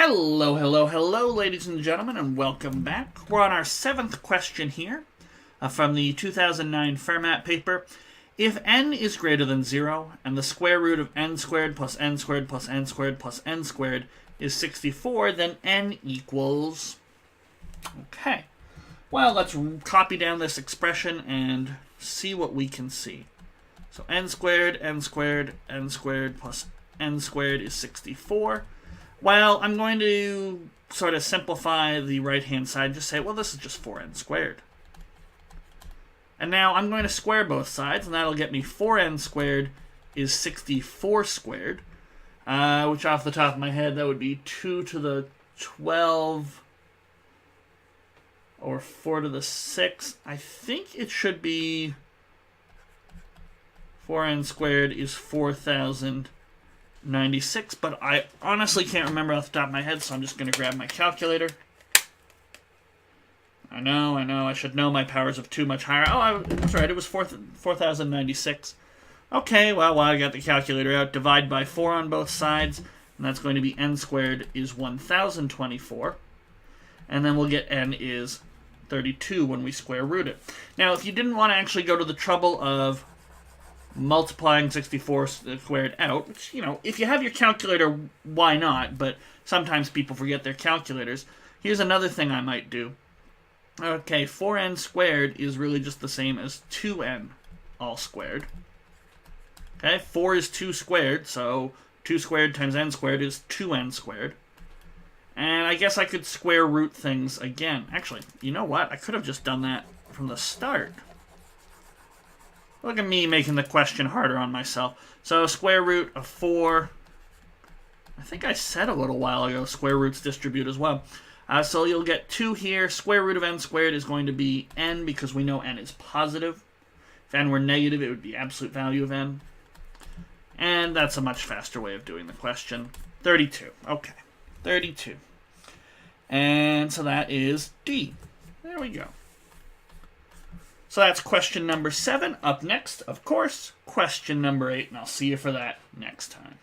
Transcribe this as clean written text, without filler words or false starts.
Hello, hello, hello, ladies and gentlemen, and welcome back. We're on our 7th question here from the 2009 Fermat paper. If n is greater than 0, and the square root of n squared plus n squared plus n squared plus n squared is 64, then n equals... Okay. Well, let's copy down this expression and see what we can see. So n squared plus n squared is 64. Well, I'm going to sort of simplify the right-hand side and just say, well, this is just 4n squared. And now I'm going to square both sides, and that'll get me 4n squared is 64 squared, which off the top of my head, that would be 2 to the 12 or 4 to the 6. I think it should be 4n squared is 4,096, but I honestly can't remember off the top of my head, so I'm just going to grab my calculator. I know, I should know my powers of 2 much higher. Oh, that's right, it was 4,096. Okay, well, while I got the calculator out, divide by 4 on both sides, and that's going to be n squared is 1,024. And then we'll get n is 32 when we square root it. Now, if you didn't want to actually go to the trouble of multiplying 64 squared out, which, you know, if you have your calculator, why not? But sometimes people forget their calculators. Here's another thing I might do. Okay, 4n squared is really just the same as 2n all squared. Okay, 4 is 2 squared, so 2 squared times n squared is 2n squared. And I guess I could square root things again. Actually, you know what? I could have just done that from the start. Look at me making the question harder on myself. So square root of 4. I think I said a little while ago square roots distribute as well. So you'll get 2 here. Square root of n squared is going to be n because we know n is positive. If n were negative, it would be absolute value of n. And that's a much faster way of doing the question. 32. Okay. 32. And so that is D. There we go. So that's question number 7. Up next, of course, question number 8, and I'll see you for that next time.